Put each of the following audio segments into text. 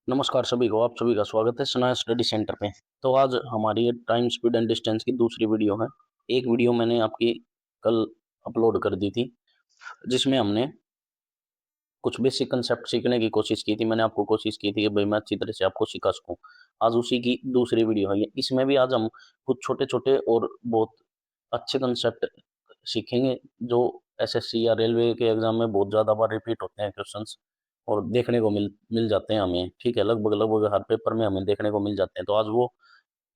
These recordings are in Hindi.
नमस्कार सभी को, आप सभी का स्वागत है सनाया स्टडी सेंटर पे। तो आज हमारी ये टाइम स्पीड एंड डिस्टेंस की दूसरी वीडियो है। एक वीडियो मैंने आपकी कल अपलोड कर दी थी, जिसमें हमने कुछ बेसिक कंसेप्ट सीखने की कोशिश की थी। मैंने आपको कोशिश की थी कि भाई मैं अच्छी तरह से आपको सिखा सकूं। आज उसी की दूसरी वीडियो है ये। इसमें भी आज हम कुछ छोटे छोटे और बहुत अच्छे कंसेप्ट सीखेंगे, जो एसएससी या रेलवे के एग्जाम में बहुत ज़्यादा बार रिपीट होते हैं क्वेश्चंस, और देखने को मिल मिल जाते हैं हमें। ठीक है, लगभग लगभग हर पेपर में हमें देखने को मिल जाते हैं। तो आज वो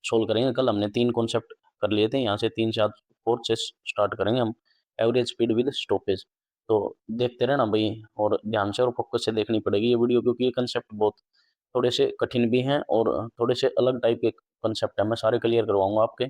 सोल्व करेंगे। कल हमने 3 कॉन्सेप्ट कर लिए थे, यहाँ से 3 से आज 4 से स्टार्ट करेंगे हम। Average speed with stoppage. तो देखते रहना भाई, और ध्यान से और फोकस से देखनी पड़ेगी ये वीडियो, क्योंकि ये कंसेप्ट बहुत थोड़े से कठिन भी हैं और थोड़े से अलग टाइप के कंसेप्ट है। मैं सारे क्लियर करवाऊंगा आपके।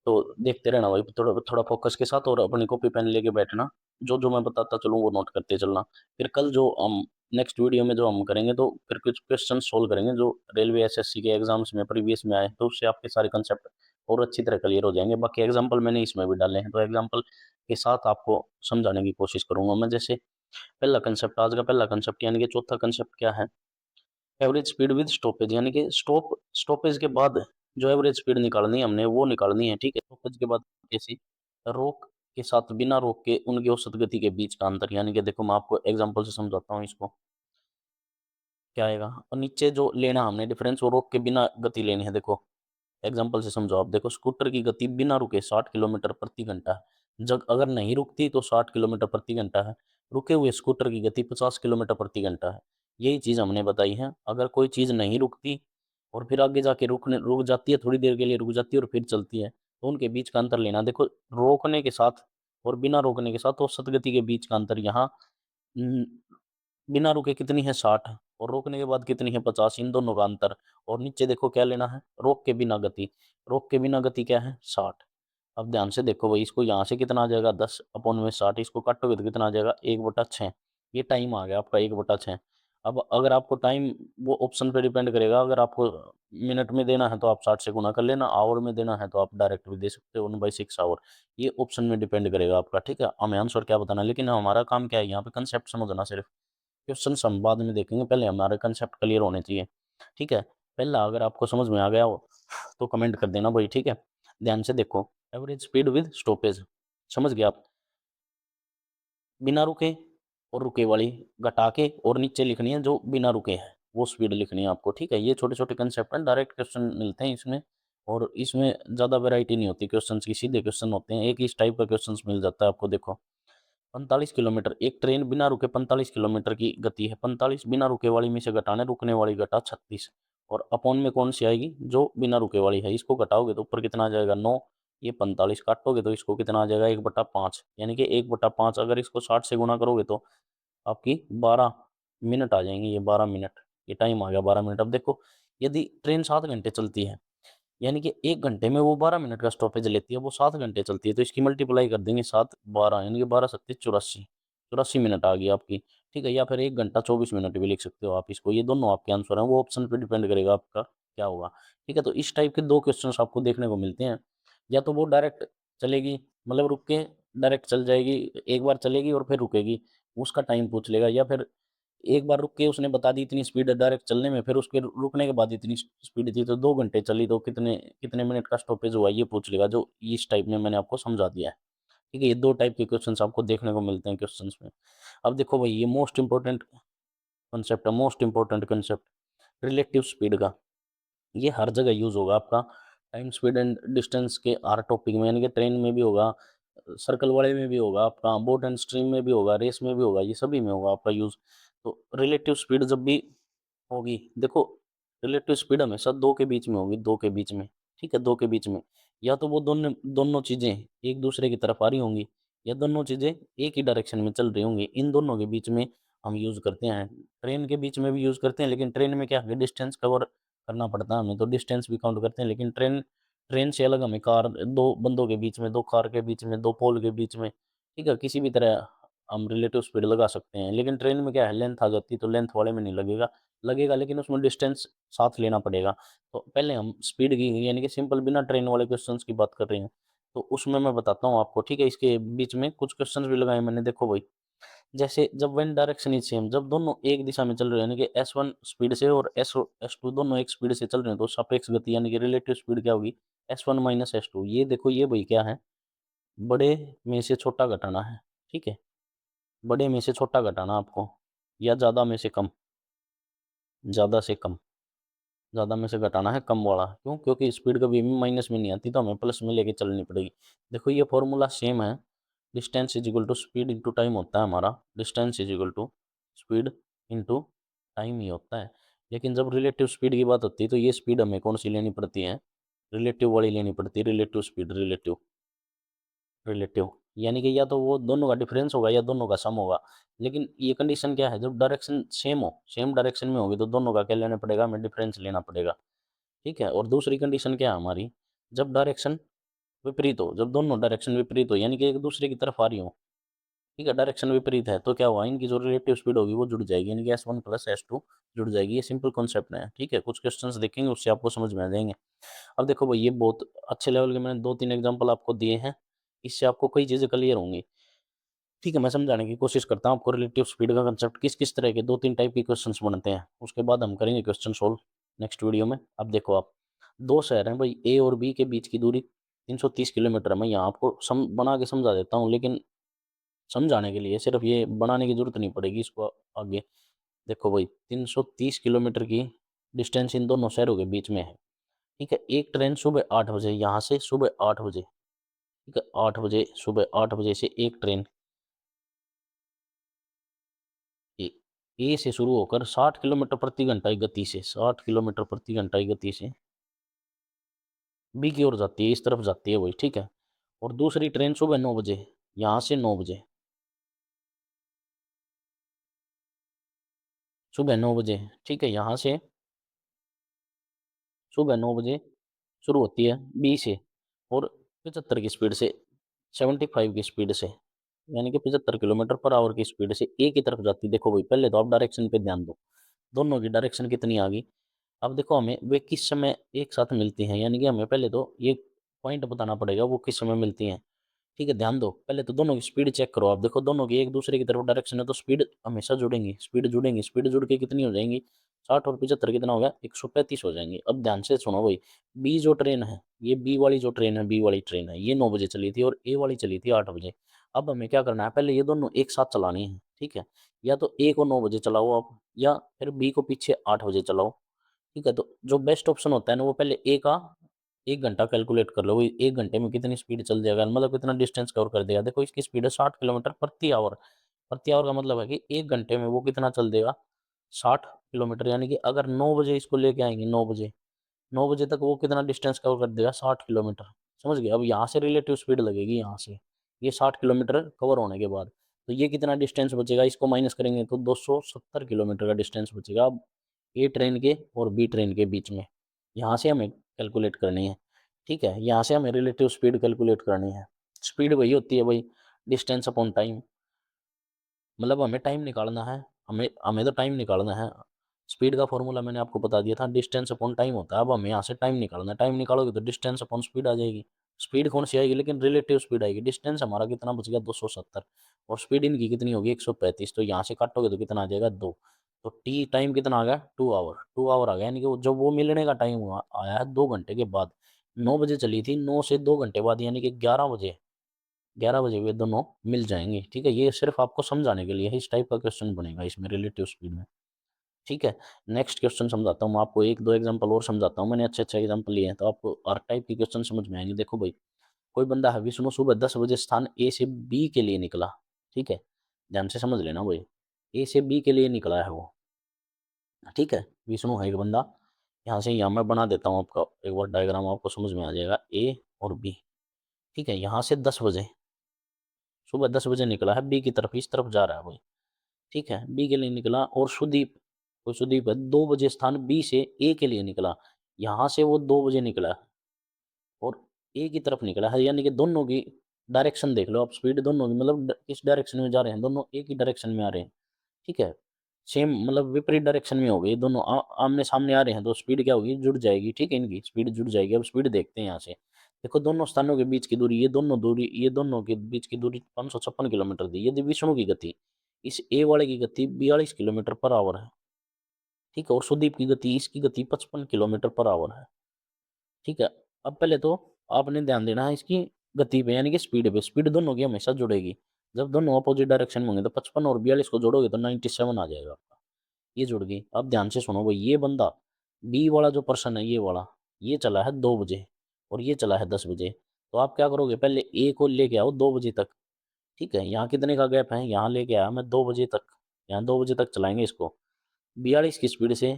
तो देखते रहना भाई, थोड़ा थोड़ा फोकस के साथ, और अपनी कॉपी पेन लेके बैठना। जो जो मैं बताता चलूँ वो नोट करते चलना। फिर कल जो हम नेक्स्ट वीडियो में जो हम करेंगे, तो फिर कुछ क्वेश्चन सोल्व करेंगे जो रेलवे एसएससी के एग्जाम्स में प्रीवियस में आए, तो उससे आपके सारे कंसेप्ट और अच्छी तरह क्लियर हो जाएंगे। बाकी एग्जाम्पल मैंने इसमें भी डाले हैं, तो एग्जाम्पल के साथ आपको समझाने की कोशिश करूंगा मैं। जैसे पहला कंसेप्ट, आज का पहला कंसेप्ट यानी कि चौथा कंसेप्ट क्या है? एवरेज स्पीड विद स्टॉपेज, यानी कि स्टॉपेज के बाद जो एवरेज स्पीड निकालनी है हमने, वो निकालनी है। ठीक है, स्टॉपेज के बाद जैसे रोक के साथ बिना रोक के उनकी औसत गति के बीच का अंतर, यानी कि देखो मैं आपको एग्जांपल से समझाता हूँ इसको। क्या आएगा? और नीचे जो लेना हमने डिफरेंस, वो रोक के बिना गति लेनी है। देखो एग्जांपल से समझो आप। देखो स्कूटर की गति बिना रुके 60 किलोमीटर प्रति घंटा है। जब अगर नहीं रुकती तो 60 किलोमीटर प्रति घंटा है। रुके हुए स्कूटर की गति 50 किलोमीटर प्रति घंटा है। यही चीज हमने बताई है। अगर कोई चीज नहीं रुकती और फिर आगे जाके रुक जाती है, थोड़ी देर के लिए रुक जाती है और फिर चलती है, तो उनके बीच का अंतर लेना। देखो रोकने के साथ और बिना रोकने के साथ औसत गति के बीच का अंतर यहाँ बिना रुके कितनी है? 60, और रोकने के बाद कितनी है? 50। इन दोनों का अंतर। और नीचे देखो क्या लेना है? रोक के बिना गति। रोक के बिना गति क्या है? 60। अब ध्यान से देखो भाई, इसको यहाँ से कितना आ जाएगा? 10/60। इसको काटोगे तो कितना आ जाएगा? 1/6। ये टाइम आ गया आपका 1/6। अब अगर आपको टाइम, वो ऑप्शन पे डिपेंड करेगा। अगर आपको मिनट में देना है तो आप 60 से गुना कर लेना, आवर में देना है तो आप डायरेक्ट भी दे सकते हो 1/6 आवर। ये ऑप्शन में डिपेंड करेगा आपका। ठीक है, हमें आंसर क्या बताना है, लेकिन हमारा काम क्या है यहाँ पे? कंसेप्ट समझना सिर्फ। क्वेश्चन हम बाद में देखेंगे, पहले हमारे कंसेप्ट क्लियर होने चाहिए। ठीक है, पहला अगर आपको समझ में आ गया हो तो कमेंट कर देना भाई। ठीक है, ध्यान से देखो। एवरेज स्पीड विद स्टॉपेज, समझ गए आप? बिना रुके और रुके वाली घटा के, और नीचे लिखनी है जो बिना रुके है, वो स्पीड लिखनी है आपको। ठीक है, ये छोटे छोटे कंसेप्ट हैं, डायरेक्ट क्वेश्चन मिलते हैं इसमें। और इसमें ज़्यादा वैरायटी नहीं होती क्वेश्चंस की, सीधे क्वेश्चन होते हैं। एक ही टाइप का क्वेश्चंस मिल जाता है आपको। देखो 45 किलोमीटर, एक ट्रेन बिना रुके 45 किलोमीटर की गति है। 45 बिना रुके वाली में से घटाने रुकने वाली, घटा 36। और अपॉन में कौन सी आएगी? जो बिना रुके वाली है। इसको घटाओगे तो ऊपर कितना आ जाएगा? 9। ये 45 काटोगे तो इसको कितना आ जाएगा? 1/5, यानी कि 1/5। अगर इसको 60 से गुना करोगे तो आपकी 12 मिनट आ जाएंगे। ये 12 मिनट, ये टाइम आ गया 12 मिनट। अब देखो, यदि ट्रेन 7 घंटे चलती है, यानी कि 1 घंटे में वो 12 मिनट का स्टॉपेज लेती है, वो 7 घंटे चलती है, तो इसकी मल्टीप्लाई कर देंगे 7 12, यानी कि 12×7 = 84। 84 मिनट आ गई आपकी। ठीक है, या फिर 1 घंटा 24 मिनट भी लिख सकते हो आप इसको। ये दोनों आपके आंसर हैं, वो ऑप्शन पे डिपेंड करेगा आपका क्या होगा। ठीक है, तो इस टाइप के दो क्वेश्चन आपको देखने को मिलते हैं। या तो वो डायरेक्ट चलेगी, मतलब रुक के डायरेक्ट चल जाएगी, एक बार चलेगी और फिर रुकेगी, उसका टाइम पूछ लेगा। या फिर एक बार रुक के उसने बता दी इतनी स्पीड है डायरेक्ट चलने में, फिर उसके रुकने के बाद इतनी स्पीड थी, तो 2 घंटे चली तो कितने कितने मिनट का स्टॉपेज हुआ, ये पूछ लेगा। जो इस टाइप में मैंने आपको समझा दिया है। ठीक है, ये दो टाइप के क्वेश्चंस आपको देखने को मिलते हैं क्वेश्चंस में। अब देखो भाई, ये मोस्ट इंपॉर्टेंट कंसेप्ट है, most important concept relative speed का। ये हर जगह यूज होगा आपका। टाइम स्पीड एंड डिस्टेंस के हर टॉपिक में, यानी कि ट्रेन में भी होगा, सर्कल वाले में भी होगा, आपका बोट एंड स्ट्रीम में भी होगा, रेस में भी होगा, ये सभी में होगा आपका यूज। तो रिलेटिव स्पीड जब भी होगी, देखो रिलेटिव स्पीड हमेशा दो के बीच में होगी, दो के बीच में। ठीक है, दो के बीच में। या तो वो दोनों दोनों चीजें एक दूसरे की तरफ आ रही होंगी, या दोनों चीजें एक ही डायरेक्शन में चल रही होंगी। इन दोनों के बीच में हम यूज करते हैं। ट्रेन के बीच में भी यूज करते हैं, लेकिन ट्रेन में क्या है, डिस्टेंस कवर करना पड़ता है हमें, तो डिस्टेंस भी काउंट करते हैं। लेकिन ट्रेन ट्रेन से अलग हमें कार, दो बंदों के बीच में, दो कार के बीच में, दो पोल के बीच में, ठीक है, किसी भी तरह हम रिलेटिव स्पीड लगा सकते हैं। लेकिन ट्रेन में क्या है, लेंथ आ जाती है, तो लेंथ वाले में नहीं लगेगा। लगेगा लेकिन उसमें डिस्टेंस साथ लेना पड़ेगा। तो पहले हम स्पीड की, यानी कि सिंपल बिना ट्रेन वाले क्वेश्चंस की बात कर रहे हैं, तो उसमें मैं बताता हूँ आपको। ठीक है, इसके बीच में कुछ क्वेश्चंस भी लगाए मैंने। देखो भाई, जैसे जब व्हेन डायरेक्शन इज सेम, जब दोनों एक दिशा में चल रहे हैं, यानी कि S1 स्पीड से और S2 दोनों एक स्पीड से चल रहे हैं, तो सापेक्ष गति यानी कि रिलेटिव स्पीड क्या होगी, S1 माइनस S2। ये देखो ये भाई क्या है, बड़े में से छोटा घटाना है, ठीक है, बड़े में से छोटा घटाना आपको, या ज्यादा में से कम, ज्यादा से कम, ज्यादा में से घटाना है कम वाला। क्यों? क्योंकि स्पीड कभी भी माइनस में नहीं आती, तो हमें प्लस में लेके चलनी पड़ेगी। देखो ये फॉर्मूला सेम है, distance is equal to speed into time होता है हमारा, distance is equal to speed into time ही होता है। लेकिन जब रिलेटिव स्पीड की बात होती है, तो ये स्पीड हमें कौन सी लेनी पड़ती है, रिलेटिव वाली लेनी पड़ती है, रिलेटिव स्पीड, रिलेटिव, रिलेटिव, यानी कि या तो वो दोनों का डिफरेंस होगा या दोनों का सम होगा। लेकिन ये कंडीशन क्या है, जब डायरेक्शन सेम हो, सेम डायरेक्शन में होगी, तो दोनों का क्या लेना पड़ेगा, हमें डिफरेंस लेना पड़ेगा, ठीक है। और दूसरी कंडीशन क्या है हमारी, जब डायरेक्शन विपरीत हो, जब दोनों डायरेक्शन विपरीत हो, यानी कि एक दूसरे की तरफ आ रही हो, ठीक है, डायरेक्शन विपरीत है, तो क्या हुआ, इनकी जो रिलेटिव स्पीड होगी वो जुड़ जाएगी, यानी कि S1 प्लस S2 जुड़ जाएगी। ये सिंपल कॉन्सेप्ट है, ठीक है। कुछ क्वेश्चंस देखेंगे उससे आपको समझ में आ जाएंगे। अब देखो भाई, ये बहुत अच्छे लेवल के मैंने 2-3 एग्जांपल आपको दिए हैं, इससे आपको कई चीजें क्लियर होंगी, ठीक है। मैं समझाने की कोशिश करता हूँ आपको रिलेटिव स्पीड का कंसेप्ट, किस किस तरह के 2-3 टाइप के क्वेश्चंस बनते हैं, उसके बाद हम करेंगे क्वेश्चन सोल्व नेक्स्ट वीडियो में। अब देखो आप, दो शहर हैं भाई, ए और बी के बीच की दूरी 330 किलोमीटर है। मैं यहाँ आपको बना के समझा देता हूँ, लेकिन समझाने के लिए सिर्फ ये बनाने की जरूरत नहीं पड़ेगी इसको आगे। देखो भाई, 330 किलोमीटर की डिस्टेंस इन दोनों शहरों के बीच में है, ठीक है। एक ट्रेन सुबह 8 बजे, यहाँ से सुबह 8 बजे, ठीक है, 8 बजे, सुबह 8 बजे से एक ट्रेन ए, ए से शुरू होकर 60 किलोमीटर प्रति घंटा की गति से, 60 किलोमीटर प्रति घंटा की गति से बी की ओर जाती है, इस तरफ जाती है वही, ठीक है। और दूसरी ट्रेन सुबह 9 बजे, यहाँ से 9 बजे, सुबह 9 बजे, ठीक है, यहाँ से सुबह 9 बजे शुरू होती है बी से, और 75 की स्पीड से, 75 की स्पीड से, यानी कि 75 किलोमीटर पर आवर की स्पीड से ए की तरफ जाती है। देखो भाई, पहले तो आप डायरेक्शन पे ध्यान दो, दोनों की डायरेक्शन कितनी आ गई। अब देखो हमें वे किस समय एक साथ मिलती हैं, यानी कि हमें पहले तो ये पॉइंट बताना पड़ेगा वो किस समय मिलती हैं, ठीक है। ध्यान दो, पहले तो दोनों की स्पीड चेक करो आप, देखो दोनों की एक दूसरे की तरफ डायरेक्शन है, तो स्पीड हमेशा जुड़ेंगी, स्पीड जुड़ेंगी, स्पीड जुड़ के कितनी हो जाएंगी, 60 और 75 कितना हो गया, 135 हो जाएंगी। अब ध्यान से सुनो भाई, बी जो ट्रेन है, ये बी वाली जो ट्रेन है, बी वाली ट्रेन है, ये 9 बजे चली थी और ए वाली चली थी 8 बजे। अब हमें क्या करना है, पहले ये दोनों एक साथ चलानी है, ठीक है। या तो ए को 9 बजे चलाओ आप, या फिर बी को पीछे 8 बजे चलाओ, ठीक है। तो जो बेस्ट ऑप्शन होता है ना, वो पहले ए का 1 घंटा कैलकुलेट कर लो, वो 1 घंटे में कितनी स्पीड चल जाएगा, मतलब कितना डिस्टेंस कवर कर देगा। देखो इसकी स्पीड है 60 किलोमीटर प्रति आवर, प्रति आवर का मतलब है कि 1 घंटे में वो कितना चल देगा, 60 किलोमीटर। यानी कि अगर 9 बजे इसको लेके आएंगे, 9 बजे, 9 बजे तक वो कितना डिस्टेंस कवर कर देगा, 60 किलोमीटर। समझ गए? अब यहाँ से रिलेटिव स्पीड लगेगी, यहाँ से ये 60 किलोमीटर कवर होने के बाद, तो ये कितना डिस्टेंस बचेगा, इसको माइनस करेंगे तो 270 किलोमीटर का डिस्टेंस बचेगा। अब ए ट्रेन के और बी ट्रेन के बीच में, यहाँ से हमें कैलकुलेट करनी है, ठीक है। यहाँ से हमें रिलेटिव स्पीड कैलकुलेट करनी है। स्पीड वही होती है भाई, डिस्टेंस अपॉन टाइम, मतलब हमें टाइम निकालना है, हमें हमें तो टाइम निकालना है। स्पीड का फॉर्मूला मैंने आपको बता दिया था, डिस्टेंस अपॉन टाइम होता है। अब हमें यहाँ से टाइम निकालना है, टाइम निकालोगे तो डिस्टेंस अपॉन स्पीड आ जाएगी। स्पीड कौन सी आएगी, लेकिन रिलेटिव स्पीड आएगी। डिस्टेंस हमारा कितना बच गया, 270, और स्पीड इनकी कितनी होगी, 135। तो यहाँ से काटोगे तो कितना आ जाएगा, 2। तो टी टाइम कितना आ गया, 2 आवर, 2 आवर आ गया। यानी कि जो वो मिलने का टाइम हुआ आया है 2 घंटे के बाद। 9 बजे चली थी, 9 से 2 घंटे बाद, यानी कि 11 बजे, 11 बजे वे दोनों मिल जाएंगे, ठीक है। ये सिर्फ आपको समझाने के लिए है, इस टाइप का क्वेश्चन बनेगा इसमें रिलेटिव स्पीड में, ठीक है। नेक्स्ट क्वेश्चन समझाता हूँ मैं आपको, एक दो एग्जांपल और समझाता हूँ, मैंने अच्छे अच्छे एग्जांपल लिए हैं, तो आपको हर टाइप की क्वेश्चन समझ में आएंगे। देखो भाई, कोई बंदा है विष्णु, सुबह 10 बजे स्थान ए से बी के लिए निकला, ठीक है, ध्यान से समझ लेना भाई, ए से बी के लिए निकला है वो, ठीक है। विष्णु है एक बंदा, यहाँ से यहाँ मैं बना देता हूँ आपका एक बार डायग्राम, आपको समझ में आ जाएगा, ए और बी, ठीक है। यहाँ से 10 बजे, सुबह 10 बजे निकला है बी की तरफ, इस तरफ जा रहा है भाई, ठीक है, बी के लिए निकला। और सुदीप, कोई सुदीप है, 2 बजे स्थान बी से ए के लिए निकला, यहाँ से वो 2 बजे निकला और ए की तरफ निकला है, यानी कि दोनों की डायरेक्शन देख लो आप, स्पीड दोनों की, मतलब किस डायरेक्शन में जा रहे हैं, दोनों एक ही डायरेक्शन में आ रहे हैं, ठीक है। सेम मतलब विपरीत डायरेक्शन में हो गई दोनों, आमने सामने आ रहे हैं, तो स्पीड क्या होगी, जुड़ जाएगी, ठीक है, इनकी स्पीड जुड़ जाएगी। अब स्पीड देखते हैं यहाँ से, देखो दोनों स्थानों के बीच की दूरी, ये दोनों के बीच की दूरी 556 किलोमीटर दी, यदि विष्णु की गति इस ए वाले की गति 42 किलोमीटर पर आवर है, ठीक है, और सुदीप की गति, इसकी गति 55 किलोमीटर पर आवर है, ठीक है। अब पहले तो आपने ध्यान देना है इसकी गति पे, यानी कि स्पीड पे। स्पीड दोनों की हमेशा जुड़ेगी। जब दोनों अपोजिट डायरेक्शन में होंगे तो 55 और 42 को जोड़ोगे तो 97 आ जाएगा आपका। ये जुड़ गई। अब ध्यान से सुनो भाई, ये बंदा बी वाला जो पर्सन है, ये वाला, ये चला है 2 बजे और ये चला है 10 बजे। तो आप क्या करोगे, पहले ए को लेके आओ 2 बजे तक, ठीक है। यहाँ कितने का गैप है, यहाँ लेके आया मैं 2 बजे तक, यहाँ 2 बजे तक चलाएंगे इसको। 42 की स्पीड से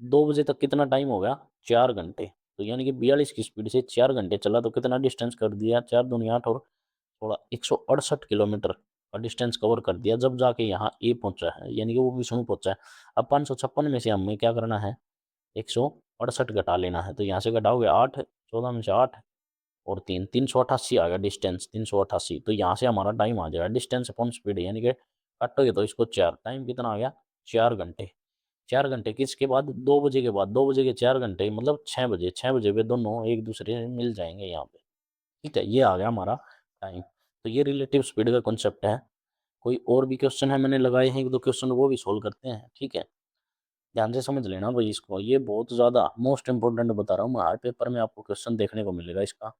2 बजे तक कितना टाइम हो गया, 4 घंटे। तो यानी कि 42 की स्पीड से 4 घंटे चला तो कितना डिस्टेंस कर दिया, 4 दूनी 8 और थोड़ा 168 किलोमीटर का डिस्टेंस कवर कर दिया, जब जाके यहाँ ए पहुंचा है, यानी कि वो विष्णु पहुंचा है। अब 556 में से हमें क्या करना है, 168 घटा लेना है। तो यहाँ से घटाओगे 8, 14 में से 8 और 3, 388 आ गया डिस्टेंस, 388। तो यहाँ से हमारा टाइम आ जाएगा, डिस्टेंस अपॉन स्पीड, यानी कि काटोगे तो इसको 4, टाइम कितना आ गया, 4 घंटे। 4 घंटे किसके बाद, 2 बजे के बाद, 2 बजे के 4 घंटे मतलब 6 बजे, 6 बजे पे दोनों एक दूसरे से मिल जाएंगे यहाँ पे, ठीक है। ये आ गया हमारा टाइम। तो ये रिलेटिव स्पीड का कॉन्सेप्ट है। कोई और भी क्वेश्चन है, मैंने लगाए हैं 1-2 क्वेश्चन, वो भी सोल्व करते हैं, ठीक है। ध्यान से समझ लेना भाई इसको, ये बहुत ज़्यादा मोस्ट इंपॉर्टेंट बता रहा हूँ मैं। हर पेपर में आपको क्वेश्चन देखने को मिलेगा इसका,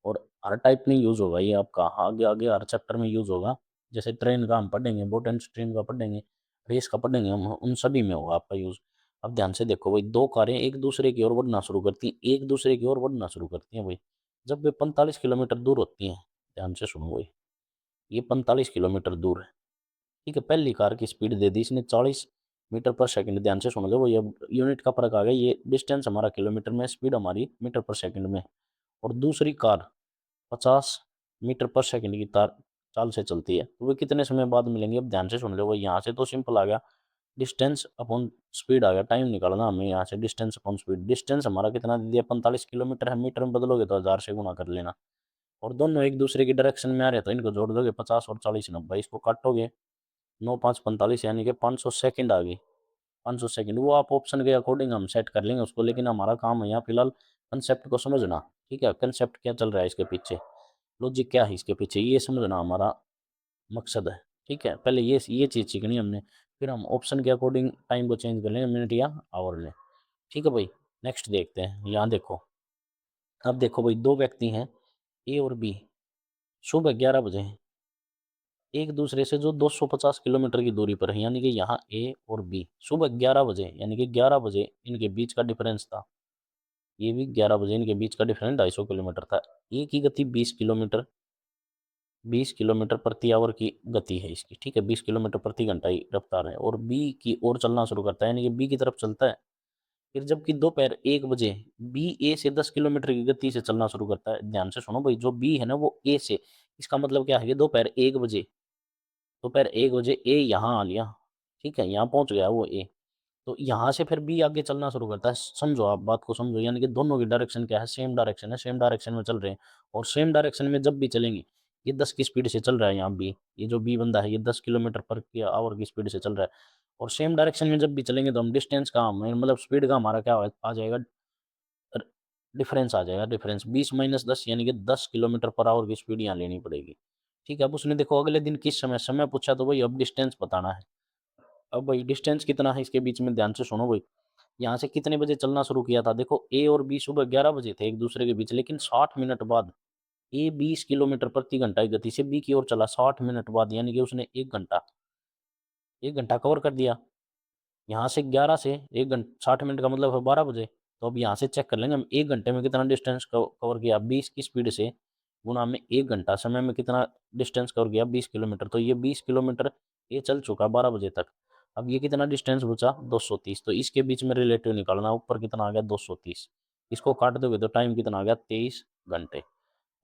और हर टाइप में यूज़ होगा ये आपका, आगे आगे हर चैप्टर में यूज़ होगा। जैसे ट्रेन का हम पढ़ेंगे, बोट एंड स्ट्रीम का पढ़ेंगे, रेस का पढ़ेंगे हम, उन सभी में होगा आपका यूज़। अब ध्यान से देखो भाई, दो कारें एक दूसरे की ओर बढ़ना शुरू करती हैं, एक दूसरे की ओर बढ़ना शुरू करती हैं भाई, जब वे 45 किलोमीटर दूर होती हैं। ध्यान से सुनो भाई, ये 45 किलोमीटर दूर है, ठीक है। पहली कार की स्पीड दे दी इसने 40 मीटर पर सेकंड। ध्यान से सुन लो, वो ये यूनिट का फर्क आ गया, ये डिस्टेंस हमारा किलोमीटर में, स्पीड हमारी मीटर पर सेकंड में। और दूसरी कार 50 मीटर पर सेकंड की तार चाल से चलती है, तो वो कितने समय बाद मिलेंगे। अब ध्यान से सुन लो, वो यहाँ से तो सिंपल आ गया, डिस्टेंस अपॉन स्पीड आ गया, टाइम निकालना हमें यहाँ से, डिस्टेंस अपॉन स्पीड। डिस्टेंस हमारा कितना दे दिया, 45 किलोमीटर है, मीटर में बदलोगे तो 1000 से गुना कर लेना। और दोनों एक दूसरे की डायरेक्शन में आ रहे हैं तो इनको जोड़ दोगे, 50 और 40 90, इसको काटोगे 9×5 = 45, यानी कि 500 सेकंड आ गई। 500 सेकंड वो आप ऑप्शन के अकॉर्डिंग हम सेट कर लेंगे उसको, लेकिन हमारा काम है यहाँ फिलहाल कंसेप्ट को समझना, ठीक है। कंसेप्ट क्या चल रहा है इसके पीछे, लॉजिक क्या है इसके पीछे, ये समझना हमारा मकसद है, ठीक है। पहले ये चीज़ सीखनी है हमने, फिर हम ऑप्शन के अकॉर्डिंग टाइम को चेंज कर लेंगे, मिनट या आवर में, ठीक है भाई। नेक्स्ट देखते हैं, यहाँ देखो। अब देखो भाई, दो व्यक्ति हैं ए और बी, सुबह 11 बजे हैं, एक दूसरे से जो 250 किलोमीटर की दूरी पर है, यानी कि यहाँ ए और बी सुबह 11 बजे, यानी कि 11 बजे इनके बीच का डिफरेंस था। ये भी 11 बजे इनके बीच का डिफरेंस 250 किलोमीटर था। ए की गति 20 किलोमीटर, 20 किलोमीटर प्रति आवर की गति है इसकी, ठीक है, 20 किलोमीटर प्रति घंटा ही रफ्तार है, और बी की ओर चलना शुरू करता है, यानी कि बी की तरफ चलता है। फिर जबकि दोपहर 1 बजे बी ए से 10 किलोमीटर की गति से चलना शुरू करता है। ध्यान से सुनो भाई, जो बी है ना वो ए से, इसका मतलब क्या है कि दोपहर 1 बजे ए यहाँ आ लिया, ठीक है, यहाँ पहुंच गया वो ए। तो यहाँ से फिर बी आगे चलना शुरू करता है। समझो, आप बात को समझो, यानी कि दोनों की डायरेक्शन क्या है, सेम डायरेक्शन है, सेम डायरेक्शन में चल रहे हैं। और सेम डायरेक्शन में जब भी चलेंगे, ये 10 की स्पीड से चल रहा है यहाँ बी, ये जो बी बंदा है ये 10 किलोमीटर पर की आवर की स्पीड से चल रहा है। और सेम डायरेक्शन में जब भी चलेंगे तो हम डिस्टेंस का मतलब स्पीड का हमारा क्या आ जाएगा, डिफरेंस आ जाएगा। डिफरेंस 20 - 10, यानी कि 10 किलोमीटर पर आवर की स्पीड यहाँ लेनी पड़ेगी, ठीक है। अब उसने देखो अगले दिन किस समय समय पूछा, तो भाई अब डिस्टेंस बताना है। अब भाई डिस्टेंस कितना है इसके बीच में, ध्यान से सुनो भाई। यहाँ से कितने बजे चलना शुरू किया था, देखो ए और बी सुबह 11 बजे थे एक दूसरे के बीच, लेकिन 60 मिनट बाद ए 20 किलोमीटर प्रति घंटा की गति से बी की ओर चला, 60 मिनट बाद, यानी कि उसने 1 घंटा कवर कर दिया। यहाँ से 11 से 1 घंटा 60 मिनट का मतलब है 12 बजे। तो अब यहाँ से चेक कर लेंगे हम 1 घंटे में कितना डिस्टेंस कवर किया, 20 की स्पीड से गुणा में 1 घंटा समय में कितना डिस्टेंस कवर किया, 20 किलोमीटर। तो ये 20 किलोमीटर ये चल चुका 12 बजे तक। अब ये कितना डिस्टेंस बचा, 230। तो इसके बीच में रिलेटिव निकालना, ऊपर कितना आ गया, 230। इसको काट दोगे तो टाइम कितना आ गया, 23 घंटे।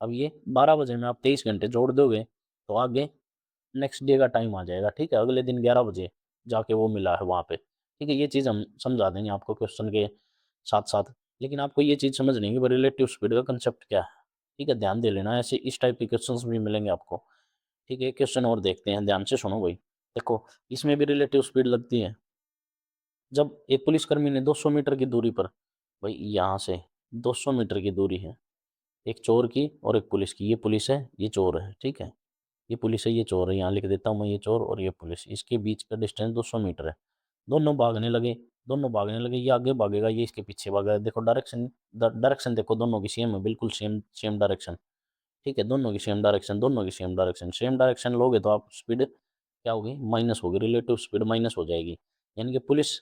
अब ये 12 बजे में आप 23 घंटे जोड़ दोगे तो आगे नेक्स्ट डे का टाइम आ जाएगा, ठीक है। अगले दिन 11 बजे जाके वो मिला है वहाँ पे, ठीक है। ये चीज़ हम समझा देंगे आपको क्वेश्चन के साथ साथ, लेकिन आपको ये चीज़ समझनी है कि रिलेटिव स्पीड का कंसेप्ट क्या है, ठीक है। ध्यान दे लेना, ऐसे इस टाइप के क्वेश्चंस भी मिलेंगे आपको, ठीक है। क्वेश्चन और देखते हैं, ध्यान से सुनो भाई। देखो, इसमें भी रिलेटिव स्पीड लगती है। जब एक पुलिसकर्मी ने 200 मीटर की दूरी पर, भाई यहाँ से 200 मीटर की दूरी है, एक चोर की और एक पुलिस की, ये पुलिस है ये चोर है, ठीक है। ये पुलिस है, ये चोर है, यहाँ लिख देता हूँ मैं ये चोर और ये पुलिस, इसके बीच का डिस्टेंस 200 मीटर है। दोनों भागने लगे, दोनों भागने लगे, ये आगे भागेगा, ये इसके पीछे भागेगा। देखो डायरेक्शन, डायरेक्शन देखो दोनों की सेम है, बिल्कुल सेम सेम डायरेक्शन। ठीक है, दोनों की सेम डायरेक्शन, दोनों की सेम डायरेक्शन, सेम डायरेक्शन लोगे तो आप स्पीड क्या होगी, माइनस होगी, रिलेटिव स्पीड माइनस हो जाएगी। यानी कि पुलिस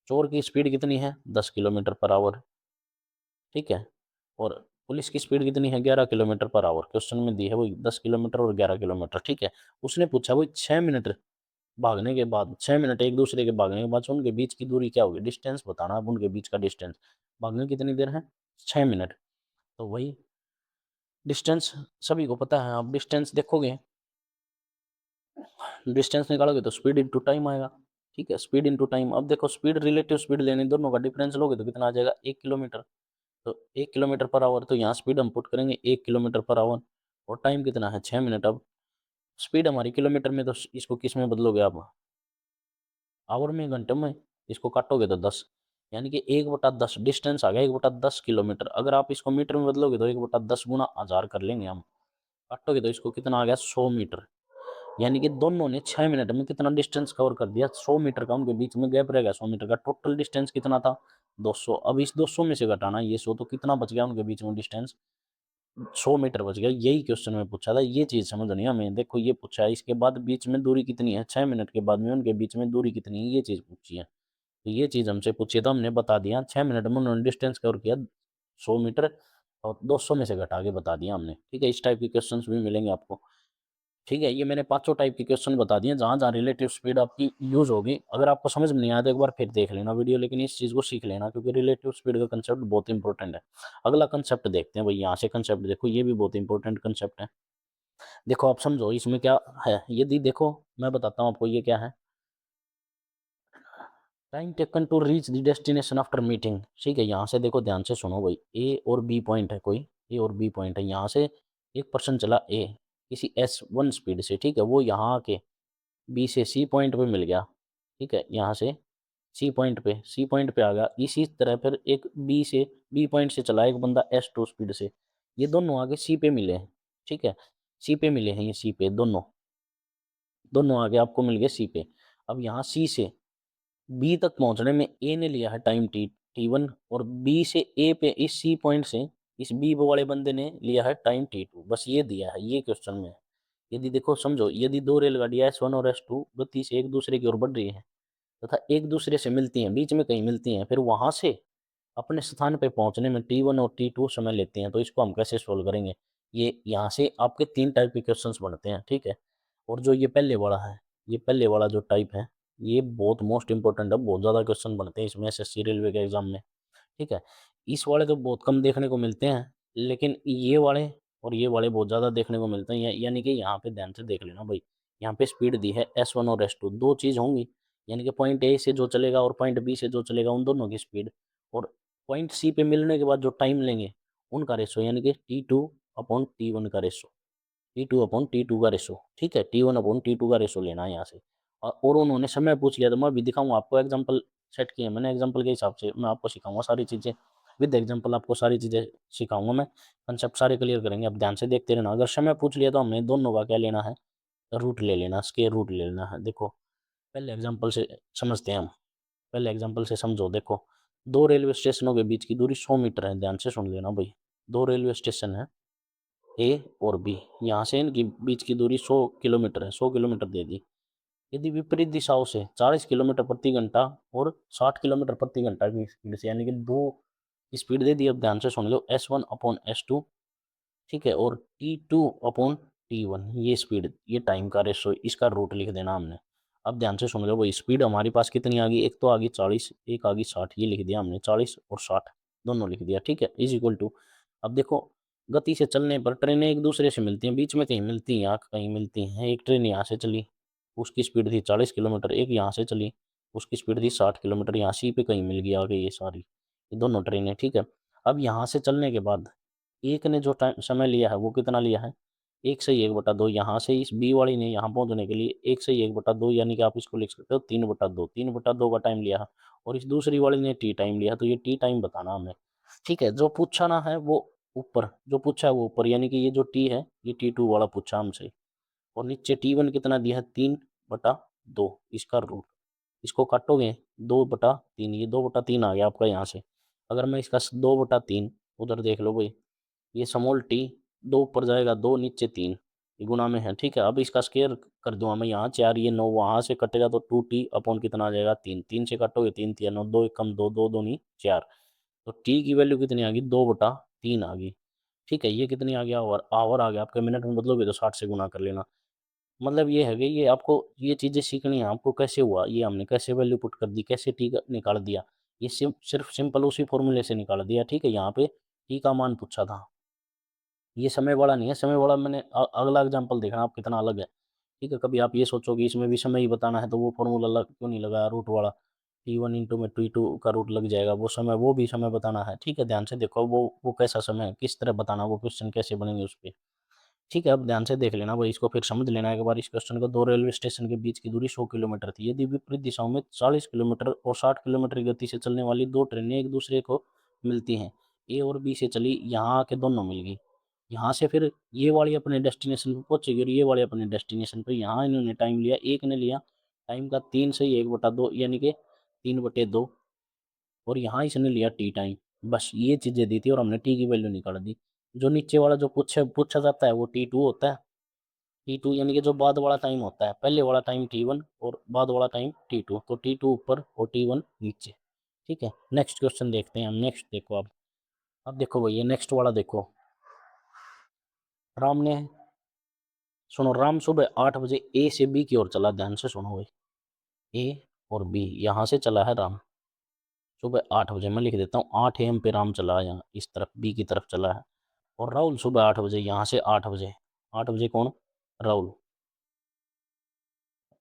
चोर की स्पीड कितनी है, 10 किलोमीटर पर आवर। ठीक है, और पुलिस की स्पीड कितनी है, 11 किलोमीटर पर आवर। क्वेश्चन में दी है वो 10 किलोमीटर और 11 किलोमीटर। ठीक है, उसने पूछा वो 6 मिनट भागने के बाद, 6 मिनट एक दूसरे के भागने के बाद उनके बीच की दूरी क्या होगी, डिस्टेंस बताना अब उनके बीच का डिस्टेंस। भागने कितनी देर है, 6 मिनट। तो वही डिस्टेंस सभी को पता है, आप डिस्टेंस देखोगे, डिस्टेंस निकालोगे तो स्पीड इनटू टाइम आएगा। ठीक है, स्पीड इनटू टाइम। अब देखो स्पीड, रिलेटिव स्पीड लेनी, दोनों का डिफरेंस लोगे तो कितना आ जाएगा, 1 किलोमीटर। तो 1 किलोमीटर पर आवर, तो यहाँ स्पीड हम पुट करेंगे 1 किलोमीटर पर आवर, और टाइम कितना है, 6 मिनट। अब स्पीड हमारी किलोमीटर में, तो इसको किस में बदलोगे आप, आवर में, घंटे में, इसको काटोगे तो 10, यानी कि 1/10 डिस्टेंस आ गया, 1/10 किलोमीटर। अगर आप इसको मीटर में बदलोगे तो 1/10 गुना 1000 कर लेंगे हम, काटोगे तो इसको कितना आ गया, 100 मीटर। यानी कि दोनों ने 6 मिनट में कितना डिस्टेंस कवर कर दिया, 100 मीटर का उनके बीच में गैप रह गया, 100 मीटर का। टोटल डिस्टेंस कितना था, 200। अब इस 200 में से घटाना ये 100, तो कितना बच गया उनके बीच में डिस्टेंस, 100 मीटर बच गया। यही क्वेश्चन में पूछा था, ये चीज समझनी है हमें। देखो ये पूछा है, इसके बाद बीच में दूरी कितनी है, 6 मिनट के बाद में उनके बीच में दूरी कितनी है, ये चीज पूछी है। तो ये चीज हमसे पूछी तो हमने बता दिया, 6 मिनट में उन्होंने डिस्टेंस कवर किया 100 मीटर, और 200 में से घटा के बता दिया हमने। ठीक है, इस टाइप के क्वेश्चंस भी मिलेंगे आपको। ठीक है, ये मैंने पांचों टाइप के क्वेश्चन बता दिए जहां जहां रिलेटिव स्पीड आपकी यूज होगी। अगर आपको समझ में नहीं आया तो एक बार फिर देख लेना वीडियो, लेकिन इस चीज को सीख लेना, क्योंकि रिलेटिव स्पीड का कंसेप्ट बहुत इंपॉर्टेंट है। अगला कंसेप्ट देखते हैं भाई, यहाँ से कंसेप्ट देखो, ये भी बहुत इंपॉर्टेंट कंसेप्ट है। देखो आप समझो इसमें क्या है, यदि देखो मैं बताता हूँ आपको ये क्या है। Time taken to reach the destination after meeting. ठीक है, यहाँ से देखो ध्यान से सुनो भाई, ए और बी पॉइंट है, कोई ए और बी पॉइंट है। यहाँ से एक पर्सन चला ए किसी S1 स्पीड से, ठीक है, वो यहाँ आके बी से सी पॉइंट पे मिल गया। ठीक है, यहाँ से सी पॉइंट पे आ गया। इसी तरह फिर एक बी पॉइंट से चला एक बंदा S2 स्पीड से, ये दोनों आगे सी पे मिले हैं। ठीक है, सी पे मिले हैं, ये सी पे दोनों, दोनों आगे आपको मिल गए सी पे। अब यहाँ सी से बी तक पहुंचने में ए ने लिया है टाइम T1, और बी से ए पे इस सी पॉइंट से इस बी वाले बंदे ने लिया है टाइम T2। बस ये दिया है, ये क्वेश्चन में है। यदि देखो समझो, यदि दो रेलगाड़ियां S1 और S2 गति से एक दूसरे की ओर बढ़ रही है तथा एक दूसरे से मिलती हैं, बीच में कहीं मिलती हैं, फिर वहां से अपने स्थान पे पहुंचने में T1 और T2 समय लेते हैं, तो इसको हम कैसे सोल्व करेंगे। ये यहाँ से आपके 3 टाइप के क्वेश्चंस बनते हैं। ठीक है, और जो ये पहले वाला है, ये पहले वाला जो टाइप है, ये बहुत मोस्ट इंपॉर्टेंट है, बहुत ज़्यादा क्वेश्चन बनते हैं इसमें SSC रेलवे के एग्जाम में। ठीक है, इस वाले तो बहुत कम देखने को मिलते हैं, लेकिन ये वाले और ये वाले बहुत ज़्यादा देखने को मिलते हैं। यानी कि यहाँ पे ध्यान से देख लेना भाई, यहाँ पे स्पीड दी है S1 और S2, दो चीज़ होंगी, यानी कि पॉइंट ए से जो चलेगा और पॉइंट बी से जो चलेगा, उन दोनों की स्पीड, और पॉइंट सी पे मिलने के बाद जो टाइम लेंगे उनका रेशो, यानी कि T2/T1 का रेशो, T2/T2 का रेशो। ठीक है, T1/T2 का रेशो लेना है यहाँ से। और उन्होंने समय पूछ लिया, तो मैं अभी दिखाऊंगा आपको, एग्जाम्पल सेट किए मैंने, एग्जाम्पल के हिसाब से मैं आपको सिखाऊंगा सारी चीज़ें, विद एग्जाम्पल आपको सारी चीज़ें सिखाऊंगा मैं, कंसेप्ट सारे क्लियर करेंगे। अब ध्यान से देखते रहना। अगर समय पूछ लिया तो हमें दोनों का क्या लेना है, रूट ले लेना, स्क्वायर रूट ले लेना है। देखो पहले एग्जाम्पल से समझते हैं हम, पहले एग्जाम्पल से समझो। देखो दो रेलवे स्टेशनों के बीच की दूरी 100 मीटर है, ध्यान से सुन लेना भाई। दो रेलवे स्टेशन है ए और बी, यहाँ से इनकी बीच की दूरी 100 किलोमीटर है, 100 किलोमीटर दे दी। यदि विपरीत दिशाओं से 40 किलोमीटर प्रति घंटा और 60 किलोमीटर प्रति घंटा की स्पीड से, यानी कि दो स्पीड दे दी। अब ध्यान से सुन लो, S1/S2, ठीक है, और T2/T1, ये स्पीड, ये टाइम का रेशो, इसका रूट लिख देना हमने। अब ध्यान से सुन लो भाई, स्पीड हमारे पास कितनी आ गई, एक तो आ गई 40, एक आ गई 60, ये लिख दिया हमने, 40 और 60 दोनों लिख दिया। ठीक है, इज इक्वल टू, अब देखो गति से चलने पर ट्रेनें एक दूसरे से मिलती हैं, बीच में कहीं मिलती हैं, यहाँ कहीं मिलती हैं। एक ट्रेन यहाँ से चली, उसकी स्पीड थी 40 किलोमीटर, एक यहाँ से चली, उसकी स्पीड थी 60 किलोमीटर, यहाँ सी पे कहीं मिल गई आगे, ये सारी ये दोनों ट्रेनें। ठीक है, अब यहाँ से चलने के बाद एक ने जो टाइम समय लिया है वो कितना लिया है, 1/1/2। यहाँ से इस बी वाली ने यहाँ पहुँचने के लिए 1/1/2, यानी कि आप इसको लिख सकते हो 3/2, 3/2 का टाइम लिया है, और इस दूसरी वाली ने टी टाइम लिया, तो ये टी टाइम बताना हमें। ठीक है, जो पूछा ना है वो ऊपर, जो पूछा है वो ऊपर, यानी कि ये जो टी है ये T2 वाला पूछा हमसे। और नीचे T1 कितना दिया है 3/2 इसका रूट। इसको काटोगे 2/3, ये 2/3 आ गया आपका यहाँ से। अगर मैं इसका 2/3 उधर देख लो भाई, ये स्मॉल टी 2 ऊपर जाएगा 2 नीचे 3, ये गुणा में है, ठीक है। अब इसका स्केयर कर दूंगा मैं यहाँ 4, ये 9 वहाँ से कटेगा तो 2t अपॉन कितना आ जाएगा 3, 3 से काटोगे 3 3 9, 2 कम 2 2 2 नहीं 4, तो टी की वैल्यू कितनी आ गई 2/3 आ गई, ठीक है। ये कितनी आ गया आवर, आवर आ गया, आपके मिनट में बदलोगे तो 60 से गुना कर लेना। मतलब ये है कि ये आपको ये चीज़ें सीखनी है, आपको कैसे हुआ ये, हमने कैसे वैल्यू पुट कर दी, कैसे टी निकाल दिया, ये सिर्फ सिंपल उसी फॉर्मूले से निकाल दिया, ठीक है। यहाँ पे टी का मान पूछा था, ये समय वाला नहीं है, समय वाला मैंने अगला एग्जाम्पल देखना आप कितना अलग है, ठीक है। कभी आप ये सोचो कि इसमें भी समय ही बताना है तो वो फॉर्मूला अलग क्यों नहीं लगाया रूट वाला, T1 इंटू में T2 का रूट लग जाएगा, वो समय वो भी समय बताना है, ठीक है। ध्यान से देखो वो कैसा समय है, किस तरह बताना, वो क्वेश्चन कैसे बनेंगे उस पर, ठीक है। अब ध्यान से देख लेना भाई, इसको फिर समझ लेना एक बार इस क्वेश्चन को। दो रेलवे स्टेशन के बीच की दूरी 100 किलोमीटर थी, यदि विपरीत दिशाओं में 40 किलोमीटर और 60 किलोमीटर की गति से चलने वाली दो ट्रेनें एक दूसरे को मिलती हैं, ए और बी से चली, यहाँ आके दोनों मिल गई, यहाँ से फिर ये वाली अपने डेस्टिनेशन पर पहुंचेगी और ये वाली अपने डेस्टिनेशन पर, यहाँ इन्होंने टाइम लिया, एक ने लिया टाइम का 3 से 1/2 यानी कि 3/2, और यहाँ इसने लिया टी टाइम, बस ये चीजें दी थी और हमने टी की वैल्यू निकाल दी। जो नीचे वाला जो पूछा पूछा जाता है वो T2 होता है, T2 यानी कि जो बाद वाला टाइम होता है, पहले वाला टाइम T1 और बाद वाला टाइम T2, तो T2 ऊपर और T1 नीचे, ठीक है। नेक्स्ट क्वेश्चन देखते हैं हम, नेक्स्ट देखो अब देखो भैया नेक्स्ट वाला देखो। राम ने सुनो, राम सुबह 8 बजे ए से बी की ओर चला, ध्यान से सुनो भाई, ए और बी यहाँ से चला है राम सुबह 8 बजे, मैं लिख देता हूँ 8 AM पे राम चला है, यहाँ इस तरफ बी की तरफ चला है, और राहुल सुबह 8 बजे यहाँ से 8 बजे, 8 बजे कौन, राहुल,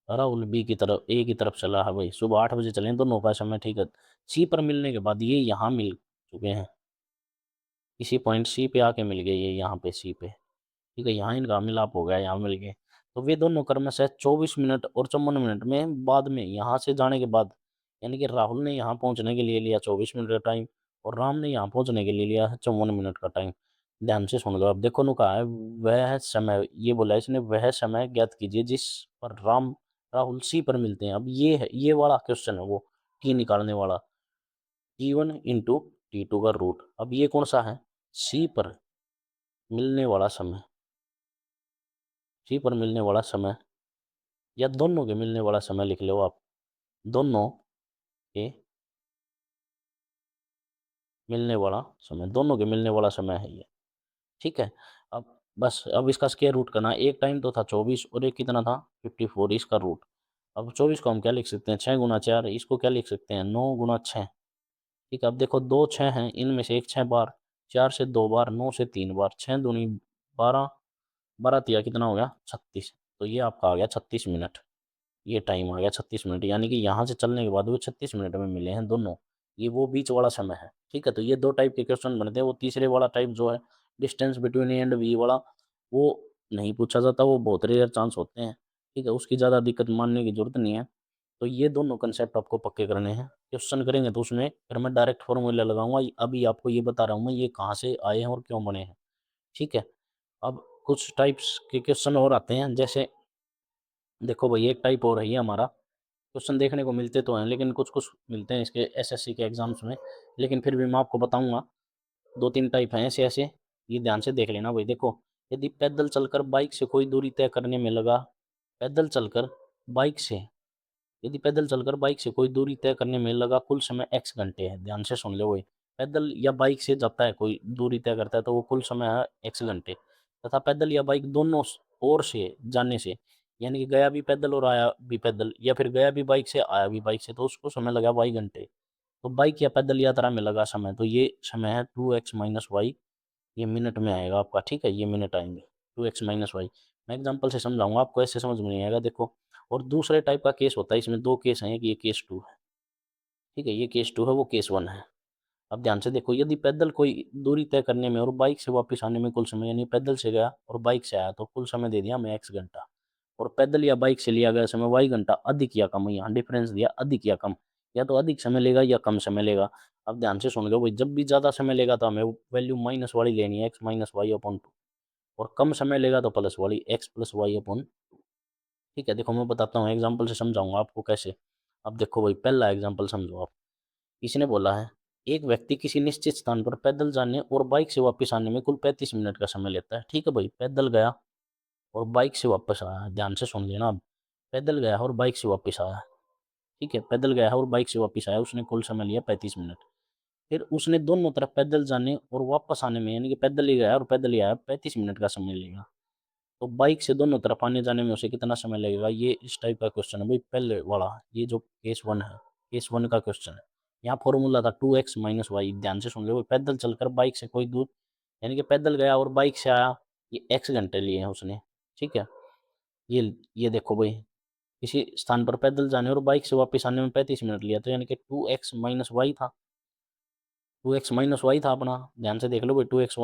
राहुल बी की तरफ ए की तरफ चला है भाई, सुबह 8 बजे चले दोनों का समय, ठीक है। सी पर मिलने के बाद ये यहाँ मिल चुके हैं, इसी पॉइंट सी पे आके मिल गए ये यहाँ पे सी पे, ठीक है। यहाँ इनका मिलाप हो गया, यहाँ मिल गए, तो वे दोनों क्रमशः 24 मिनट और 54 मिनट में बाद में यहाँ से जाने के बाद, यानी कि राहुल ने यहाँ पहुँचने के लिए लिया 24 मिनट का टाइम और राम ने यहाँ पहुँचने के लिए लिया है 54 मिनट का टाइम। ध्यान से सुन लो, अब देखो नु कहा है वह समय, ये बोला है इसने, वह समय ज्ञात कीजिए जिस पर राम राहुल सी पर मिलते हैं। अब ये है, ये वाला क्वेश्चन है वो टी निकालने वाला, T1 इंटू T2 का रूट। अब ये कौन सा है, सी पर मिलने वाला समय, सी पर मिलने वाला समय या दोनों के मिलने वाला समय लिख लो आप, दोनों के मिलने वाला समय, दोनों के मिलने वाला समय है ये, ठीक है। अब बस अब इसका स्क्वायर रूट करना, एक टाइम तो था 24 और एक कितना था 54, इसका रूट। अब 24 को हम क्या लिख सकते हैं, 6 × 4, इसको क्या लिख सकते हैं 9 × 6, ठीक है। अब देखो दो 6 हैं, इनमें से एक 6 बार, 4 से 2 बार, 9 से 3 बार, 6 दूनी 12, 12 तिया कितना हो गया 36, तो ये आपका आ गया 36 मिनट, ये टाइम आ गया 36 मिनट, यानी कि यहाँ से चलने के बाद वो 36 मिनट में मिले हैं दोनों, ये वो बीच वाला समय है, ठीक है। तो ये दो टाइप के क्वेश्चन बनते हैं, वो तीसरे वाला टाइप जो है distance between A and B वाला, वो नहीं पूछा जाता, वो बहुत रेयर चांस होते हैं, ठीक है, उसकी ज़्यादा दिक्कत मानने की जरूरत नहीं है। तो ये दोनों कंसेप्ट आपको पक्के करने हैं, क्वेश्चन करेंगे तो उसमें फिर मैं डायरेक्ट फॉर्मूला लगाऊंगा, अभी आपको ये बता रहा हूँ मैं ये कहाँ से आए हैं और क्यों बने हैं, ठीक है। अब कुछ टाइप्स के क्वेश्चन और आते हैं, जैसे देखो भाई एक टाइप और है ये हमारा, क्वेश्चन देखने को मिलते तो हैं लेकिन कुछ कुछ मिलते हैं इसके एसएससी के एग्जाम्स में, लेकिन फिर भी मैं आपको बताऊंगा, 2 3 टाइप हैं ऐसे ऐसे, ये ध्यान से देख लेना भाई। देखो, यदि पैदल चलकर बाइक से कोई दूरी तय करने में लगा, पैदल चलकर बाइक से यदि पैदल चलकर बाइक से कोई दूरी तय करने में लगा कुल समय x घंटे है, ध्यान से सुन लो भाई, पैदल या बाइक से जाता है कोई दूरी तय करता है तो वो कुल समय है x घंटे, तथा पैदल या बाइक दोनों ओर से जाने से, यानी कि गया भी पैदल और आया भी पैदल, या फिर गया भी बाइक से आया भी बाइक से, तो उसको समय लगा y घंटे। तो बाइक या पैदल यात्रा में लगा समय, तो ये समय है 2x - y, ये मिनट में आएगा आपका, ठीक है, ये मिनट आएंगे 2x - y। मैं एग्जांपल से समझाऊंगा आपको, ऐसे समझ में नहीं आएगा। देखो, और दूसरे टाइप का केस होता है, इसमें दो केस हैं, कि ये केस 2 है, ठीक है, ये केस 2 है, वो केस 1 है। अब ध्यान से देखो, यदि पैदल कोई दूरी तय करने में और बाइक से वापस आने में कुल समय, यानी पैदल से गया और बाइक से आया तो कुल समय दे दिया हमें x घंटा, और पैदल या बाइक से लिया गया समय y घंटा, अधिक या कम, यहाँ डिफरेंस दिया अधिक या कम, या तो अधिक समय लेगा या कम समय लेगा। अब ध्यान से सुन लो भाई, जब भी ज्यादा समय लेगा तो हमें वैल्यू माइनस वाली लेनी है, x - y/2, और कम समय लेगा तो प्लस वाली x + y/2। ठीक है, देखो मैं बताता हूँ, एग्जाम्पल से समझाऊंगा आपको कैसे। अब देखो भाई, पहला एग्जाम्पल समझो आप। इसने बोला है, एक व्यक्ति किसी निश्चित स्थान पर पैदल जाने और बाइक से वापस आने में कुल 35 मिनट का समय लेता है। ठीक है भाई, पैदल गया और बाइक से वापस आया, ध्यान से सुन लेना अब। पैदल गया और बाइक से वापस आया। ठीक है, पैदल गया और बाइक से वापस आया, उसने कुल समय लिया 35 मिनट। फिर उसने दोनों तरफ पैदल जाने और वापस आने में, यानी कि पैदल ही गया और पैदल ही आया, 35 मिनट का समय लेगा। तो बाइक से दोनों तरफ आने जाने में उसे कितना समय लगेगा, ये इस टाइप का क्वेश्चन है भाई, पहले वाला, ये जो केस वन है, केस वन का क्वेश्चन है। यहाँ फॉर्मूला था 2x - y, ध्यान से सुन लो। पैदल चलकर बाइक से कोई दूर, यानी कि पैदल गया और बाइक से आया, ये x घंटे लिए हैं उसने। ठीक है, ये देखो भाई, किसी स्थान पर पैदल जाने और बाइक से वापस आने में 35 मिनट लिया, तो यानी कि 2x - y था। 2x - y था अपना, ध्यान से देख लो भाई, 2x -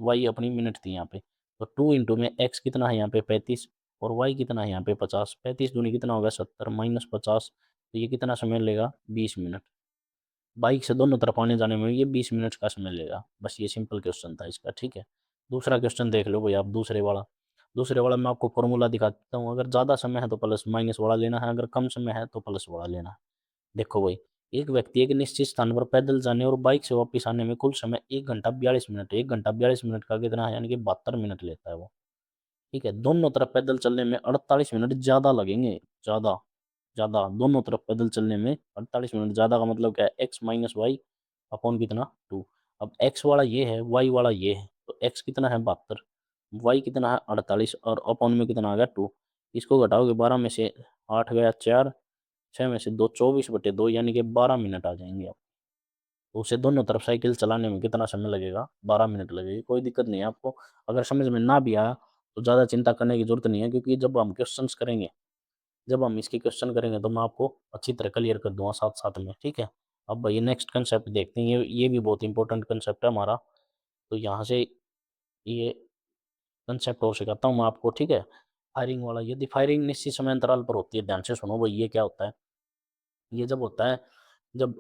y अपनी मिनट थी यहाँ पे। तो 2 में x कितना है यहाँ पे 35, और y कितना है यहाँ पे 50। 35 दूनी कितना होगा 70, -50, तो ये कितना समय लेगा 20 मिनट। बाइक से दोनों तरफ आने जाने में ये 20 मिनट का समय लेगा। बस ये सिंपल क्वेश्चन था इसका। ठीक है, दूसरा क्वेश्चन देख लो भाई आप, दूसरे वाला मैं आपको फॉर्मूला दिखा देता हूँ। अगर ज़्यादा समय है तो प्लस माइनस वाला लेना है, अगर कम समय है तो प्लस वाला लेना है। देखो भाई, एक व्यक्ति एक निश्चित स्थान पर पैदल जाने और बाइक से वापस आने में कुल समय 1 घंटा 42 मिनट। 1 घंटा 42 मिनट का कितना है, यानी कि 72 मिनट लेता है वो। ठीक है, दोनों तरफ पैदल चलने में 48 मिनट ज़्यादा लगेंगे। ज़्यादा, ज़्यादा दोनों तरफ पैदल चलने में 48 मिनट ज़्यादा का मतलब क्या है, x - y अपॉन कितना 2। अब x वाला ये है, y वाला ये है, तो x कितना है 72, y कितना है 48, और अपॉन में कितना आ गया 2। इसको घटाओगे, 12 में से 8 गया 4, 6 में से 2 24/2, यानी कि 12 मिनट आ जाएंगे आप। तो उसे दोनों तरफ साइकिल चलाने में कितना समय लगेगा, 12 मिनट लगेगी। कोई दिक्कत नहीं है आपको। अगर समझ में ना भी आया तो ज़्यादा चिंता करने की जरूरत नहीं है, क्योंकि जब हम इसके क्वेश्चन करेंगे तो मैं आपको अच्छी तरह क्लियर कर दूंगा साथ साथ में। ठीक है, अब भाई नेक्स्ट कंसेप्ट देखते हैं, ये भी बहुत इंपॉर्टेंट कंसेप्ट है हमारा। तो यहाँ से ये कंसेप्ट और सिखाता हूँ मैं आपको। ठीक है, फायरिंग वाला, यदि फायरिंग निश्चित समय अंतराल पर होती है, ध्यान से सुनो भाई, ये क्या होता है। ये जब होता है, जब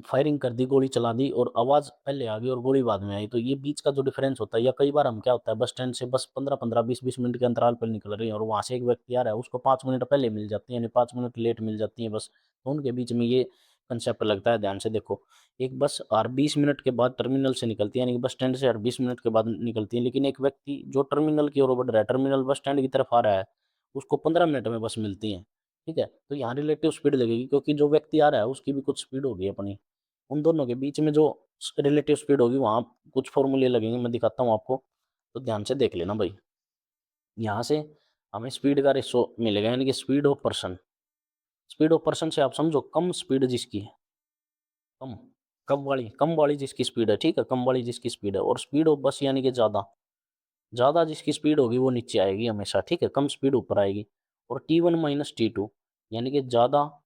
फायरिंग कर दी, गोली चला दी और आवाज पहले आ गई और गोली बाद में आई, तो ये बीच का जो डिफरेंस होता है, या कई बार हम क्या होता है, बस स्टैंड से बस 15-15 20-20 मिनट के अंतराल पर निकल रही है और वहां से एक व्यक्ति आ रहा है, उसको 5 मिनट पहले मिल जाती है, यानी 5 मिनट लेट मिल जाती है बस। तो उनके बीच में ये कंसेप्ट लगता है। ध्यान से देखो, एक बस हर 20 मिनट के बाद टर्मिनल से निकलती है, यानी कि बस स्टैंड से हर 20 मिनट के बाद निकलती है, लेकिन एक व्यक्ति जो टर्मिनल की ओर बढ़ रहा है, टर्मिनल बस स्टैंड की तरफ आ रहा है, उसको 15 मिनट में बस मिलती है। ठीक है, तो यहाँ रिलेटिव स्पीड लगेगी, क्योंकि जो व्यक्ति आ रहा है उसकी भी कुछ स्पीड होगी अपनी। उन दोनों के बीच में जो रिलेटिव स्पीड होगी, वहां कुछ फॉर्मूले लगेंगे, मैं दिखाता हूँ आपको। तो ध्यान से देख लेना भाई, यहाँ से हमें स्पीड का रेशो मिलेगा, यानी कि स्पीड ऑफ पर्सन से आप समझो कम स्पीड जिसकी है, कम कम वाली जिसकी स्पीड है। ठीक है, कम वाली जिसकी स्पीड है, और स्पीड ऑफ बस यानी कि ज्यादा, ज्यादा जिसकी स्पीड होगी वो नीचे आएगी हमेशा। ठीक है, कम स्पीड ऊपर आएगी। और T1 - T2, यानी कि ज्यादा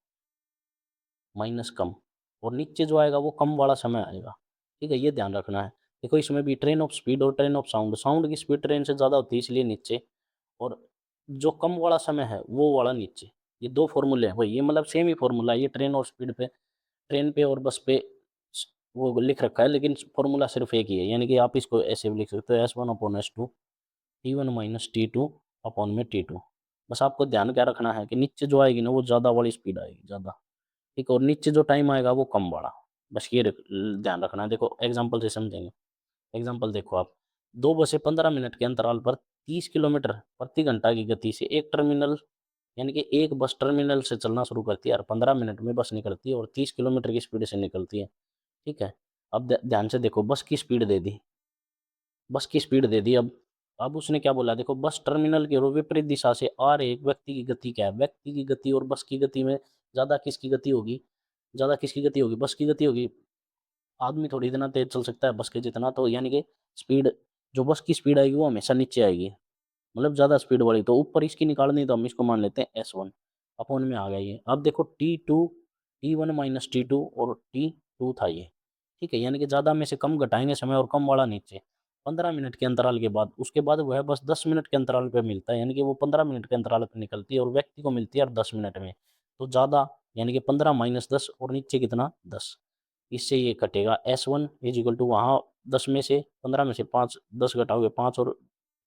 माइनस कम, और नीचे जो आएगा वो कम वाला समय आएगा। ठीक है, ये ध्यान रखना है। देखो, इसमें भी ट्रेन ऑफ स्पीड और ट्रेन ऑफ साउंड, साउंड की स्पीड ट्रेन से ज़्यादा होती है इसलिए नीचे, और जो कम वाला समय है वो वाला नीचे। ये दो फॉर्मूले हैं भाई, ये मतलब सेम ही फॉर्मूला है, ये ट्रेन और स्पीड पे, ट्रेन पे और बस पे वो लिख रखा है, लेकिन फॉर्मूला सिर्फ एक ही है। यानी कि आप इसको ऐसे भी लिख सकते हो, S1/S2, T1 - T2 अपॉन में T2। बस आपको ध्यान क्या रखना है कि नीचे जो आएगी ना वो ज़्यादा वाली स्पीड आएगी, ज़्यादा। ठीक है, और नीचे जो टाइम आएगा वो कम वाला। बस ये ध्यान रखना है। देखो एग्जाम्पल से समझेंगे। एग्जाम्पल देखो आप, दो बसें 15 मिनट के अंतराल पर 30 किलोमीटर प्रति घंटा की गति से एक टर्मिनल, यानी कि एक बस टर्मिनल से चलना शुरू करती है और 15 मिनट में बस निकलती है और 30 किलोमीटर की स्पीड से निकलती है। ठीक है, अब ध्यान से देखो, बस की स्पीड दे दी। अब उसने क्या बोला, देखो बस टर्मिनल की ओर विपरीत दिशा से आ रहे एक व्यक्ति की गति क्या है, व्यक्ति की गति और बस की गति में ज्यादा किसकी गति होगी, बस की गति होगी। आदमी थोड़ी इतना तेज चल सकता है बस के जितना, तो यानी कि स्पीड, जो बस की स्पीड आएगी वो हमेशा नीचे आएगी, मतलब ज्यादा स्पीड वाली। तो ऊपर इसकी निकालनी, तो हम इसको मान लेते हैं S1 अपॉन में आ गया ये। अब देखो T1 - T2 और T2 था ये। ठीक है, यानी कि ज्यादा में से कम घटाएंगे समय और कम वाला नीचे। 15 मिनट के अंतराल के बाद, उसके बाद वह बस 10 मिनट के अंतराल पे मिलता है, यानी कि वो 15 मिनट के अंतराल पे निकलती है और व्यक्ति को मिलती है 10 मिनट में। तो ज्यादा, यानी कि 15 - 10, और नीचे कितना 10। इससे ये कटेगा S1 इज इक्वल टू, वहाँ 10 में से 15 में से 5, 10 घटाओगे 5 और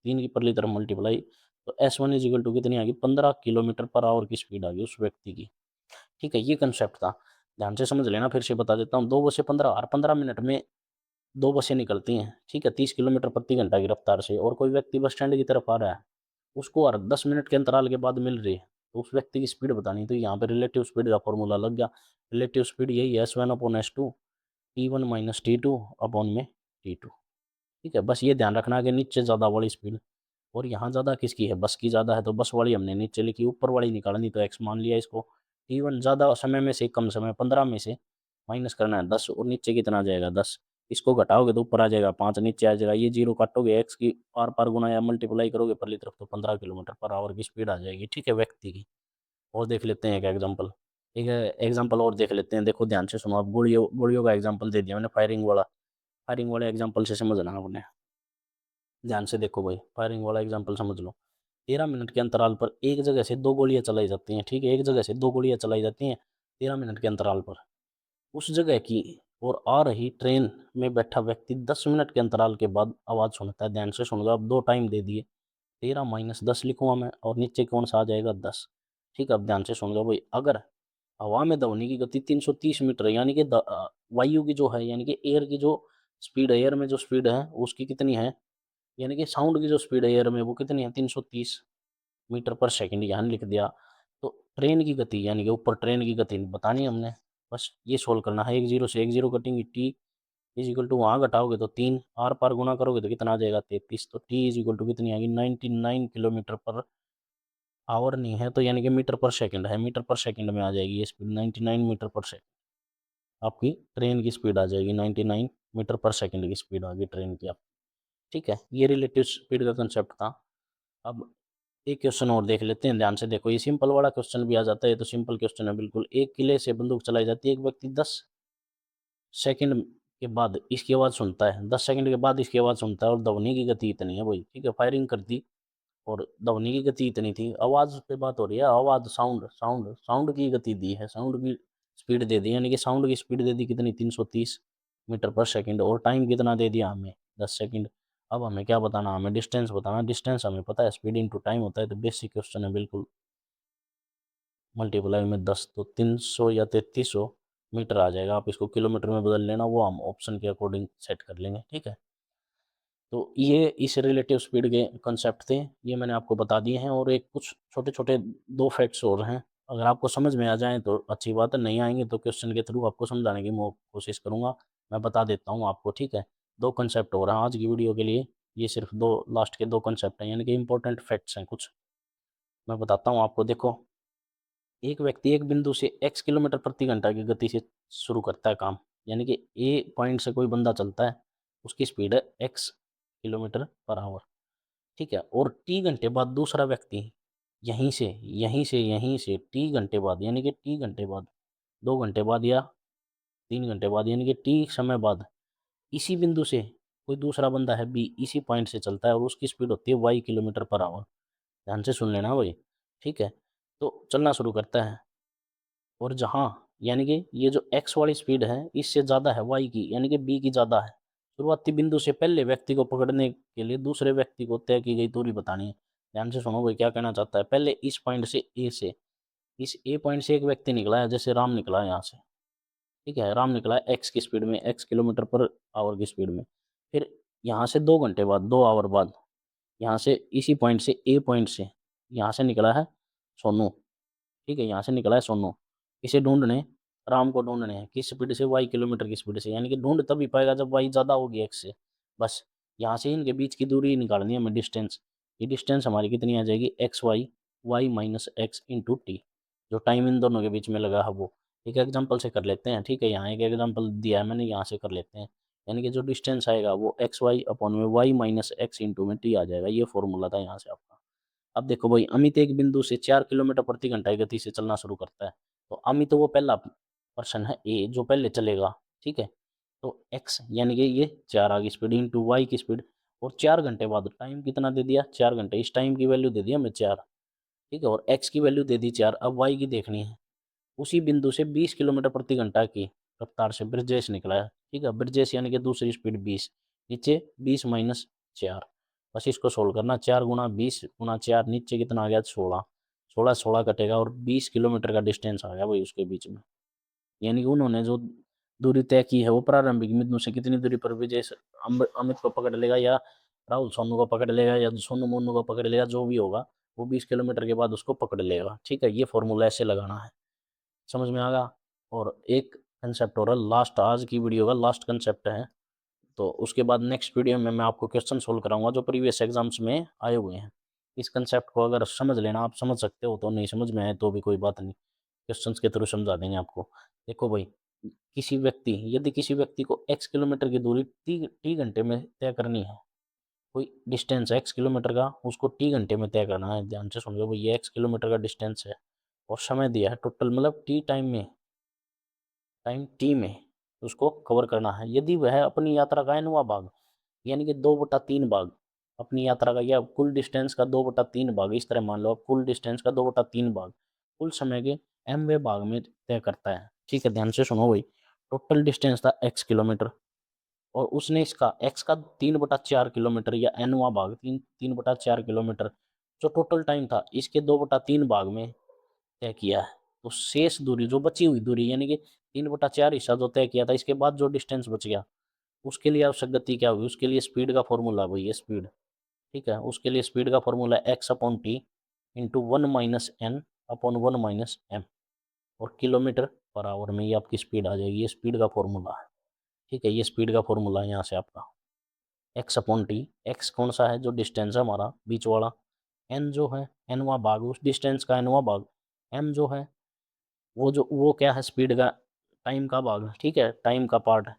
3 की परली तरफ मल्टीप्लाई, तो S1 इज इक्वल टू कितनी आ गई, 15 किलोमीटर पर आवर की स्पीड आ गई उस व्यक्ति की। ठीक है, ये कंसेप्ट था, ध्यान से समझ लेना। फिर से बता देता हूँ, 2 बसें 15 और 15 मिनट में 2 बसें निकलती हैं, ठीक है, 30 किलोमीटर प्रति घंटा की रफ्तार से, और कोई व्यक्ति बस स्टैंड की तरफ आ रहा है, उसको हर 10 मिनट के अंतराल के बाद मिल रही है, तो उस व्यक्ति की स्पीड बतानी। तो यहाँ पे रिलेटिव स्पीड का फॉर्मूला लग गया। रिलेटिव स्पीड यही है, S1 upon S2, T1 minus T2 upon में T2। ठीक है, बस ये ध्यान रखना कि नीचे ज़्यादा वाली स्पीड, और यहाँ ज़्यादा किसकी है, बस की ज़्यादा है, तो बस वाली हमने नीचे लिखी, ऊपर वाली निकालनी तो एक्स मान लिया इसको। T1 ज़्यादा समय में से कम समय 15 में से माइनस करना है 10, और नीचे कितना आ जाएगा 10, इसको घटाओगे तो ऊपर आ जाएगा 5, नीचे आ जाएगा, ये जीरो काटोगे एक्स की आर पार गुना या मल्टीप्लाई करोगे परली तरफ, तो 15 किलोमीटर पर आवर की स्पीड आ जाएगी। ठीक है, व्यक्ति की। और देख लेते हैं एक एग्जाम्पल, ठीक है, एग्जाम्पल और देख लेते हैं। देखो ध्यान से सुनो, अब गोलियों गोलियों का एग्जाम्पल दे दिया मैंने, फायरिंग वाले एग्जाम्पल से समझना आपने। ध्यान से देखो भाई, फायरिंग वाला एग्जाम्पल समझ लो। 13 मिनट के अंतराल पर एक जगह से 2 गोलियां चलाई जाती हैं, ठीक है, एक जगह से 2 गोलियां चलाई जाती हैं 13 मिनट के अंतराल पर। उस जगह की और आ रही ट्रेन में बैठा व्यक्ति 10 मिनट के अंतराल के बाद आवाज़ सुनता है। ध्यान से सुनगा, अब 2 टाइम दे दिए, 13 माइनस 10 लिखूंगा मैं, और नीचे कौन सा आ जाएगा 10। ठीक है, अब ध्यान से सुनगा भाई, अगर हवा में ध्वनि की गति 330 मीटर है, यानी कि वायु की जो है, यानी कि एयर की जो स्पीड है, एयर में जो स्पीड है उसकी कितनी है, यानी कि साउंड की जो स्पीड है एयर में वो कितनी है, 330 मीटर पर सेकंड, यहाँ लिख दिया। तो ट्रेन की गति, यानी कि ऊपर ट्रेन की गति बतानी है हमने, बस ये सोल्व करना है। एक जीरो से एक जीरो कटेंगे, टी इज इक्वल टू, वहाँ घटाओगे तो 3, आर पार गुना करोगे तो कितना आ जाएगा 33, तो टी इज इक्वल टू कितनी आएगी 99 किलोमीटर पर आवर नहीं है तो, यानी कि मीटर पर सेकंड है, मीटर पर सेकंड में आ जाएगी ये स्पीड, 99 मीटर पर सेकंड आपकी ट्रेन की स्पीड आ जाएगी, 99 मीटर पर सेकंड की स्पीड आ गई ट्रेन की आप। ठीक है, ये रिलेटिव स्पीड का कंसेप्ट था। अब एक क्वेश्चन और देख लेते हैं, ध्यान से देखो, ये सिंपल वाला क्वेश्चन भी आ जाता है, तो सिंपल क्वेश्चन है बिल्कुल। एक किले से बंदूक चलाई जाती है, एक व्यक्ति 10 सेकंड के बाद इसकी आवाज़ सुनता है, 10 सेकंड के बाद इसकी आवाज़ सुनता है, और ध्वनि की गति इतनी है भाई। ठीक है, फायरिंग कर दी और ध्वनि की गति इतनी थी, आवाज़ पे बात हो रही है, आवाज़, साउंड साउंड साउंड की गति दी है, साउंड की स्पीड दे दी, यानी कि साउंड की स्पीड दे दी कितनी, 330 मीटर पर सेकंड, और टाइम कितना दे दिया हमें, 10 सेकंड। अब हमें क्या बताना, हमें डिस्टेंस बताना, डिस्टेंस हमें पता है स्पीड इनटू टाइम होता है, तो बेसिक क्वेश्चन है बिल्कुल। मल्टीप्लाई में 10 तो 300 या 3300 मीटर आ जाएगा, आप इसको किलोमीटर में बदल लेना, वो हम ऑप्शन के अकॉर्डिंग सेट कर लेंगे। ठीक है, तो ये इस रिलेटिव स्पीड के कंसेप्ट थे, ये मैंने आपको बता दिए हैं, और एक कुछ छोटे छोटे 2 फैक्ट्स और हैं, अगर आपको समझ में आ जाएँ तो अच्छी बात है, नहीं आएंगे तो क्वेश्चन के थ्रू आपको समझाने की मैं कोशिश करूँगा, मैं बता देता हूँ आपको। ठीक है, 2 कंसेप्ट और हैं आज की वीडियो के लिए, ये सिर्फ 2 लास्ट के 2 कंसेप्ट हैं, यानी कि इंपॉर्टेंट फैक्ट्स हैं कुछ, मैं बताता हूँ आपको। देखो, एक व्यक्ति एक बिंदु से x किलोमीटर प्रति घंटा की गति से शुरू करता है काम, यानी कि ए पॉइंट से कोई बंदा चलता है, उसकी स्पीड है x किलोमीटर पर आवर। ठीक है, और टी घंटे बाद दूसरा व्यक्ति यहीं से टी घंटे बाद, यानी कि टी घंटे बाद, 2 घंटे बाद या 3 घंटे बाद, यानी कि टी समय बाद इसी बिंदु से कोई दूसरा बंदा है बी, इसी पॉइंट से चलता है, और उसकी स्पीड होती है y किलोमीटर पर आवर। ध्यान से सुन लेना भाई। ठीक है, तो चलना शुरू करता है, और जहाँ, यानी कि ये जो x वाली स्पीड है इससे ज़्यादा है y की, यानी कि b की ज़्यादा है। शुरुआती बिंदु से पहले व्यक्ति को पकड़ने के लिए दूसरे व्यक्ति को तय की गई दूरी बतानी है। ध्यान से सुनो भाई, क्या कहना चाहता है, पहले इस पॉइंट से ए से, इस ए पॉइंट से एक व्यक्ति निकला है, जैसे राम निकला है यहाँ से। ठीक है, राम निकला है x की स्पीड में, x किलोमीटर पर आवर की स्पीड में। फिर यहाँ से 2 घंटे बाद, 2 आवर बाद, यहाँ से इसी पॉइंट से, ए पॉइंट से यहाँ से निकला है सोनू। ठीक है, यहाँ से निकला है सोनू, इसे ढूंढने, राम को ढूंढने हैं किस स्पीड से, y किलोमीटर की स्पीड से, यानी कि ढूंढ तभी पाएगा जब y ज़्यादा होगी x से। बस यहाँ से इनके बीच की दूरी निकालनी है हमें, डिस्टेंस। ये डिस्टेंस हमारी कितनी आ जाएगी, X Y, Y minus X into T, जो टाइम इन दोनों के बीच में लगा है वो। एक एग्जाम्पल से कर लेते हैं। ठीक है, यहाँ एक एग्जाम्पल दिया है मैंने, यहाँ से कर लेते हैं, यानी कि जो डिस्टेंस आएगा वो एक्स वाई अपॉन में वाई माइनस एक्स इंटू में टी आ जाएगा, ये फॉर्मूला था यहाँ से आपका। अब देखो भाई, अमित एक बिंदु से 4 किलोमीटर प्रति घंटा की गति से चलना शुरू करता है, तो अमित वो पहला पर्सन है ए जो पहले चलेगा। ठीक है, तो x यानी कि ये 4 आ गई स्पीड इंटू वाई की स्पीड, और 4 घंटे बाद टाइम कितना दे दिया, 4 घंटे, इस टाइम की वैल्यू दे दिया हमें 4। ठीक है, और x की वैल्यू दे दी 4, अब y की देखनी है। उसी बिंदु से 20 किलोमीटर प्रति घंटा की रफ्तार से ब्रजेश निकला है। ठीक है, ब्रजेश यानी कि दूसरी स्पीड 20, नीचे 20 माइनस 4, बस इसको सोल्व करना। 4 गुणा 20 गुणा 4 नीचे कितना आ गया 16, 16 16 कटेगा और 20 किलोमीटर का डिस्टेंस आ गया भाई उसके बीच में। यानी कि उन्होंने जो दूरी तय की है वो प्रारंभिक बिंदु से कितनी दूरी पर विजय अमित को पकड़ लेगा या राहुल सोनू को पकड़ लेगा या सोनू मोनू को पकड़ लेगा, जो भी होगा वो 20 किलोमीटर के बाद उसको पकड़ लेगा। ठीक है, ये फॉर्मूला ऐसे लगाना है, समझ में आ गया। और एक कंसेप्ट और लास्ट, आज की वीडियो का लास्ट कंसेप्ट है, तो उसके बाद नेक्स्ट वीडियो में मैं आपको क्वेश्चन सोल्व कराऊंगा जो प्रीवियस एग्जाम्स में आए हुए हैं। इस कंसेप्ट को अगर समझ लेना, आप समझ सकते हो, तो नहीं समझ में आए तो भी कोई बात नहीं, क्वेश्चंस के थ्रू समझा देंगे आपको। देखो भाई, यदि किसी व्यक्ति को x किलोमीटर की दूरी टी घंटे में तय करनी है, कोई डिस्टेंस x किलोमीटर का, उसको टी घंटे में तय करना है। ध्यान से समझो भाई, ये x किलोमीटर का डिस्टेंस है और समय दिया है टोटल, मतलब टी टाइम टी में उसको कवर करना है। यदि वह अपनी यात्रा का nवां भाग, यानी कि 2/3 भाग, अपनी यात्रा का या कुल डिस्टेंस का 2/3 भाग, इस तरह मान लो आप, कुल डिस्टेंस का 2/3 भाग कुल समय के mवें भाग में तय करता है। ठीक है, ध्यान से सुनो भाई, टोटल डिस्टेंस था x किलोमीटर और उसने इसका x का 3/4 किलोमीटर या nवां भाग 3/4 किलोमीटर जो टोटल टाइम था इसके 2/3 भाग में तय किया है। तो शेष दूरी, जो बची हुई दूरी, यानी कि 3/4 हिस्सा जो तय किया था, इसके बाद जो डिस्टेंस बच गया, उसके लिए आवश्यक गति क्या होगी, उसके लिए स्पीड का फॉर्मूला वही है स्पीड। ठीक है, उसके लिए स्पीड का फॉर्मूला x/t इंटू 1-n/1-m और किलोमीटर पर आवर में ये आपकी स्पीड आ जाएगी। ये स्पीड का फॉर्मूला है। ठीक है, ये स्पीड का फॉर्मूला है यहाँ से आपका x/t। x कौन सा है, जो डिस्टेंस है हमारा बीच वाला, n जो है nवां भाग, उस डिस्टेंस का nवां भाग, m जो है वो क्या है, स्पीड का टाइम का भाग। ठीक है, टाइम का पार्ट,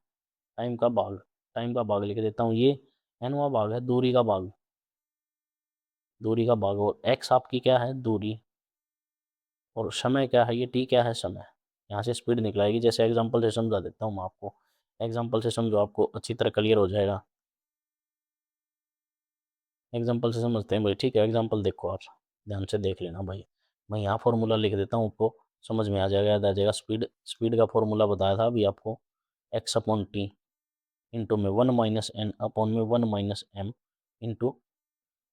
टाइम का भाग लिख देता हूँ। ये nवां भाग है दूरी का भाग, दूरी का भाग, और x आपकी क्या है, दूरी, और समय क्या है, ये t क्या है, समय। यहाँ से स्पीड निकलाएगी। जैसे एग्जांपल से समझा देता हूँ मैं आपको, एग्जांपल से समझो, आपको अच्छी तरह क्लियर हो जाएगा। एग्जांपल से समझते हैं भाई। ठीक है, एग्जांपल देखो, आप ध्यान से देख लेना भाई। मैं यहाँ फॉर्मूला लिख देता हूँ, आपको समझ में आ जाएगा, याद आ जाएगा। स्पीड का फॉर्मूला बताया था अभी आपको, x/t इंटू में 1-n/में 1-m इंटू,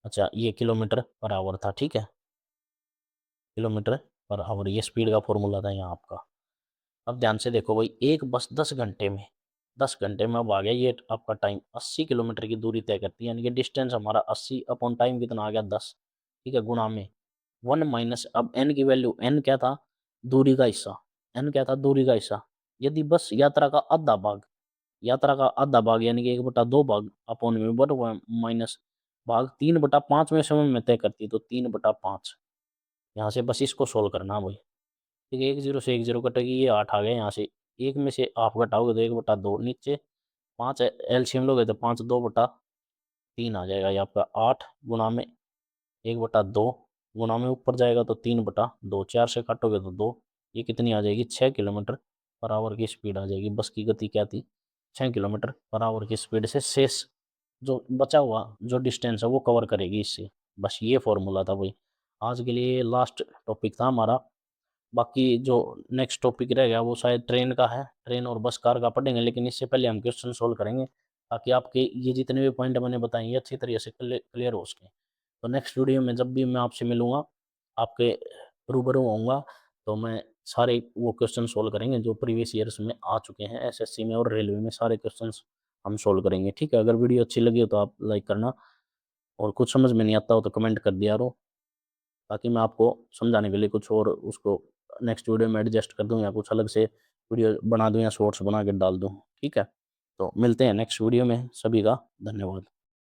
अच्छा ये किलोमीटर पर आवर था। ठीक है, किलोमीटर पर आवर, ये स्पीड का फॉर्मूला था यहाँ आपका। अब ध्यान से देखो भाई, एक बस 10 घंटे में अब आ गया ये आपका टाइम 80 किलोमीटर की दूरी तय करती है, यानी कि डिस्टेंस हमारा 80 अपॉन टाइम कितना आ गया 10। ठीक है, गुणा में 1 माइनस, अब एन की वैल्यू, एन क्या था, दूरी का हिस्सा, एन क्या था, दूरी का हिस्सा। यदि बस यात्रा का आधा भाग यानी कि 1/2 भाग अपॉन में 1 माइनस भाग 3/5 में समय में तय करती है, तो 3/5। यहाँ से बस इसको सोल्व करना भाई। ठीक है, 1 0 से 1 0 कटेगी, ये 8 आ गया। यहाँ से एक में से आप घटाओगे तो 1/2, नीचे 5 एलसीएम लोगे तो 5 2/3 आ जाएगा। ये आपका 8 गुणा में 1/2 गुणा में ऊपर जाएगा तो 3/2, 4 से काटोगे तो 2, ये कितनी आ जाएगी, 6 किलोमीटर पर आवर की स्पीड आ जाएगी। बस की गति क्या थी, 6 किलोमीटर पर आवर की स्पीड से शेष जो बचा हुआ जो डिस्टेंस है वो कवर करेगी इससे। बस ये फॉर्मूला था भाई। आज के लिए लास्ट टॉपिक था हमारा। बाकी जो नेक्स्ट टॉपिक रहेगा वो शायद ट्रेन का है, ट्रेन और बस कार का पढ़ेंगे, लेकिन इससे पहले हम क्वेश्चन सोल्व करेंगे ताकि आपके ये जितने भी पॉइंट मैंने बताए ये अच्छी तरीके से क्लियर हो सके। तो नेक्स्ट वीडियो में जब भी मैं आपसे मिलूंगा, आपके रूबरू होऊंगा, तो मैं सारे वो क्वेश्चन सोल्व करेंगे जो प्रीवियस ईयर्स में आ चुके हैं, एसएससी में और रेलवे में, सारे क्वेश्चन हम सोल्व करेंगे। ठीक है, अगर वीडियो अच्छी लगी हो तो आप लाइक करना, और कुछ समझ में नहीं आता हो तो कमेंट कर दिया करो, ताकि मैं आपको समझाने के लिए कुछ और उसको नेक्स्ट वीडियो में एडजस्ट कर दूं या कुछ अलग से वीडियो बना दूं या शॉर्ट्स बना के डाल दूं। ठीक है, तो मिलते हैं नेक्स्ट वीडियो में। सभी का धन्यवाद।